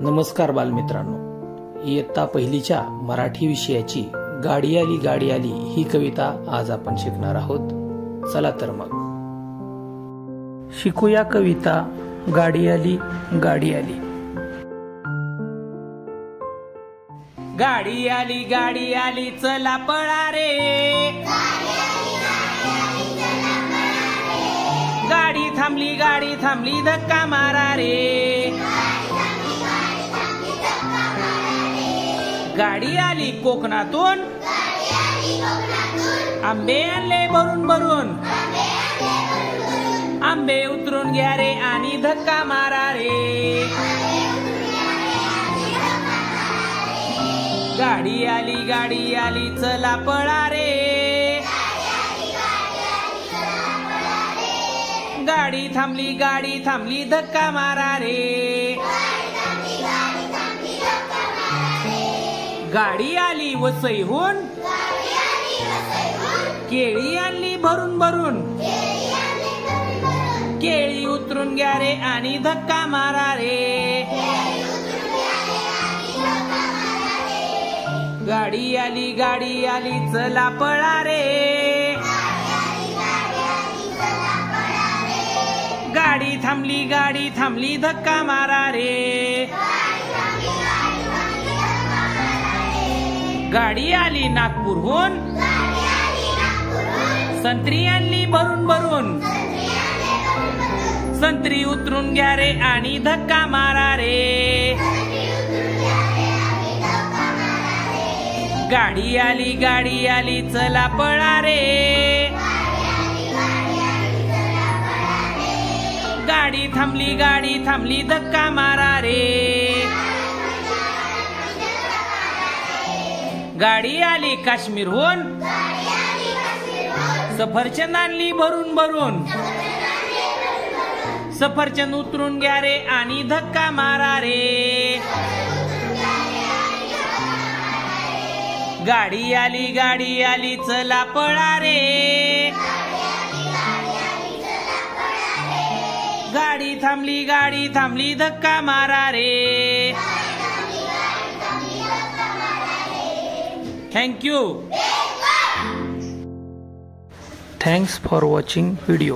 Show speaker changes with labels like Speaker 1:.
Speaker 1: नमस्कार बालमित्रांनो, इयत्ता पहिलीच्या मराठी विषयाची गाडी आली ही कविता आज आपण शिकणार आहोत। चला तर मग शिकूया कविता गाडी आली। गाडी आली चला पळा रे, गाडी थांबली धक्का मारा रे, गाडी आली कोकणातून, आंबे आणले भरून, आंबे उतरून घ्या रे आणि धक्का मारा रे, गाडी आली चला पळा रे, गाडी थांबली धक्का मारा रे, गाडी आली वसईहून, केळी आणली भरून, केळी उतरून घ्या रे आणि धक्का मारा रे, गाडी आली चला पळा रे, गाडी थांबली धक्का मारा रे, गाडी आली नागपूरहून, संत्री आणली भरून, संत्री उतरून घ्या रे आणि धक्का मारा रे, गाडी आली चला पळा रे, गाडी थांबली धक्का मारा रे, गाडी आली काश्मीरहून, सफरचंद आणली भरून, सफरचंद उतरून घ्या रे आणि धक्का मारा रे, गाडी आली चला पळा रे, गाडी थांबली धक्का मारा रे, thank you.
Speaker 2: Thanks for watching video.